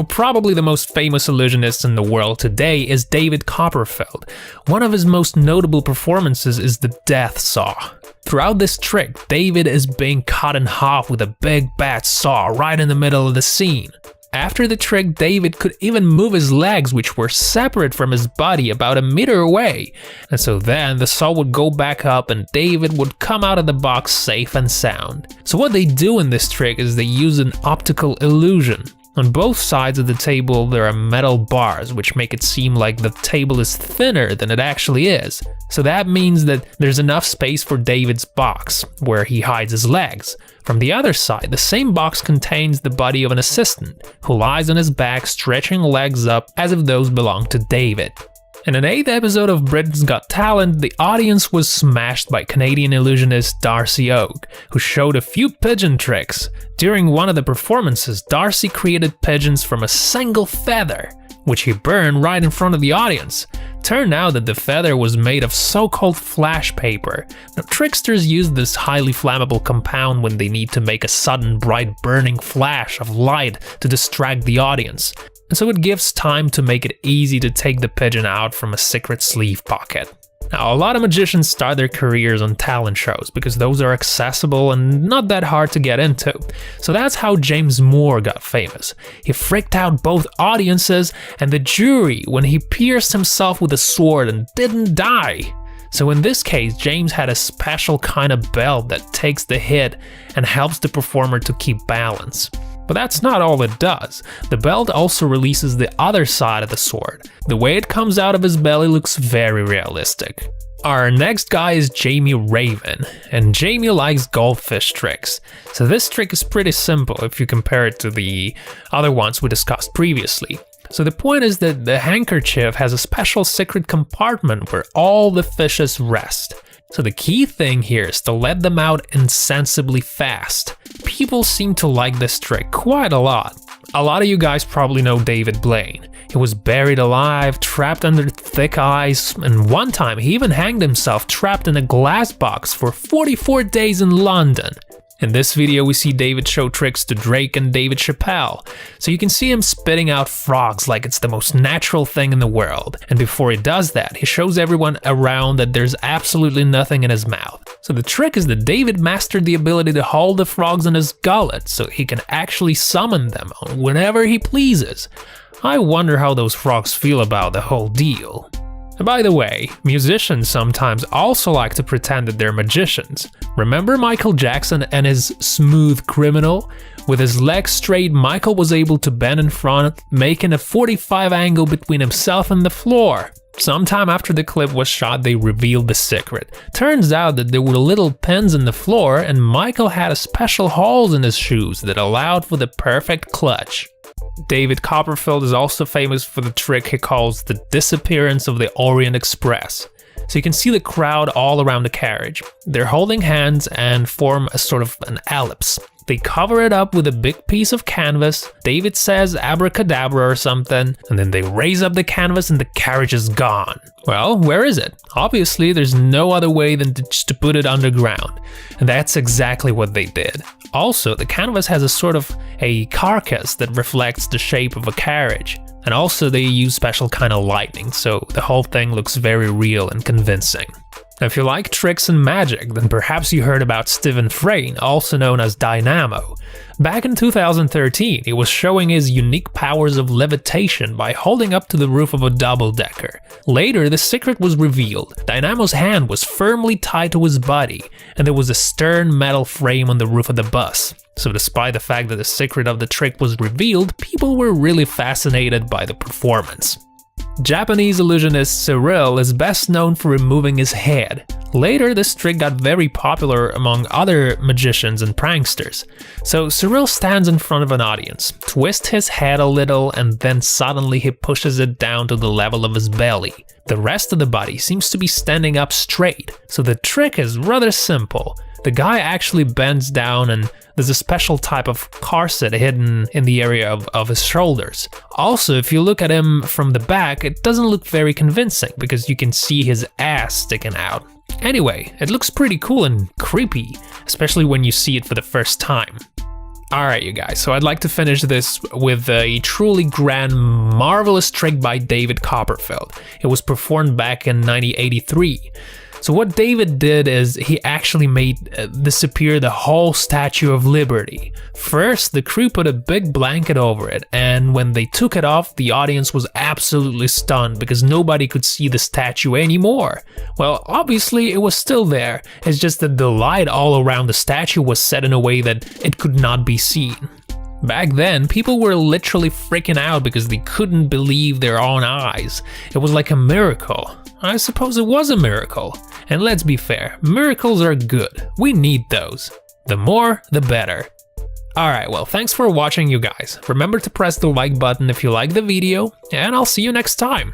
Probably the most famous illusionist in the world today is David Copperfield. One of his most notable performances is the death saw. Throughout this trick, David is being cut in half with a big bad saw right in the middle of the scene. After the trick, David could even move his legs, which were separate from his body about a meter away. And so then the saw would go back up and David would come out of the box safe and sound. So what they do in this trick is they use an optical illusion. On both sides of the table there are metal bars which make it seem like the table is thinner than it actually is. So that means that there's enough space for David's box, where he hides his legs. From the other side, the same box contains the body of an assistant, who lies on his back stretching legs up as if those belong to David. In an 8th episode of Britain's Got Talent, the audience was smashed by Canadian illusionist Darcy Oak, who showed a few pigeon tricks. During one of the performances, Darcy created pigeons from a single feather, which he burned right in front of the audience. Turned out that the feather was made of so-called flash paper. Now, tricksters use this highly flammable compound when they need to make a sudden bright burning flash of light to distract the audience. And so it gives time to make it easy to take the pigeon out from a secret sleeve pocket. Now, a lot of magicians start their careers on talent shows because those are accessible and not that hard to get into. So that's how James Moore got famous. He freaked out both audiences and the jury when he pierced himself with a sword and didn't die. So in this case, James had a special kind of belt that takes the hit and helps the performer to keep balance. But that's not all it does. The belt also releases the other side of the sword. The way it comes out of his belly looks very realistic. Our next guy is Jamie Raven, and Jamie likes goldfish tricks. So this trick is pretty simple if you compare it to the other ones we discussed previously. So the point is that the handkerchief has a special secret compartment where all the fishes rest. So the key thing here is to let them out insensibly fast. People seem to like this trick quite a lot. A lot of you guys probably know David Blaine. He was buried alive, trapped under thick ice, and one time he even hanged himself trapped in a glass box for 44 days in London. In this video we see David show tricks to Drake and David Chappelle, so you can see him spitting out frogs like it's the most natural thing in the world. And before he does that, he shows everyone around that there's absolutely nothing in his mouth. So the trick is that David mastered the ability to hold the frogs in his gullet so he can actually summon them whenever he pleases. I wonder how those frogs feel about the whole deal. By the way, musicians sometimes also like to pretend that they're magicians. Remember Michael Jackson and his Smooth Criminal? With his legs straight, Michael was able to bend in front, making a 45 angle between himself and the floor. Sometime after the clip was shot, they revealed the secret. Turns out that there were little pins in the floor, and Michael had a special holes in his shoes that allowed for the perfect clutch. David Copperfield is also famous for the trick he calls the disappearance of the Orient Express. So you can see the crowd all around the carriage. They're holding hands and form a sort of an ellipse. They cover it up with a big piece of canvas. David says abracadabra or something, and then they raise up the canvas and the carriage is gone. Well, where is it? Obviously, there's no other way than just to put it underground. And that's exactly what they did. Also, the canvas has a sort of a carcass that reflects the shape of a carriage. And also they use special kind of lighting, so the whole thing looks very real and convincing. Now, if you like tricks and magic, then perhaps you heard about Stephen Frayne, also known as Dynamo. Back in 2013, he was showing his unique powers of levitation by holding up to the roof of a double-decker. Later, the secret was revealed. Dynamo's hand was firmly tied to his body, and there was a stern metal frame on the roof of the bus. So despite the fact that the secret of the trick was revealed, people were really fascinated by the performance. Japanese illusionist Cyril is best known for removing his head. Later, this trick got very popular among other magicians and pranksters. So Cyril stands in front of an audience, twists his head a little, and then suddenly he pushes it down to the level of his belly. The rest of the body seems to be standing up straight, so the trick is rather simple. The guy actually bends down and there's a special type of corset hidden in the area of his shoulders. Also, if you look at him from the back, it doesn't look very convincing because you can see his ass sticking out. Anyway, it looks pretty cool and creepy, especially when you see it for the first time. Alright you guys, so I'd like to finish this with a truly grand, marvelous trick by David Copperfield. It was performed back in 1983. So what David did is he actually made disappear the whole Statue of Liberty. First, the crew put a big blanket over it, and when they took it off, the audience was absolutely stunned because nobody could see the statue anymore. Well, obviously it was still there, it's just that the light all around the statue was set in a way that it could not be seen. Back then, people were literally freaking out because they couldn't believe their own eyes. It was like a miracle. I suppose it was a miracle. And let's be fair, miracles are good. We need those. The more, the better. Alright, well, thanks for watching you guys. Remember to press the like button if you like the video, and I'll see you next time.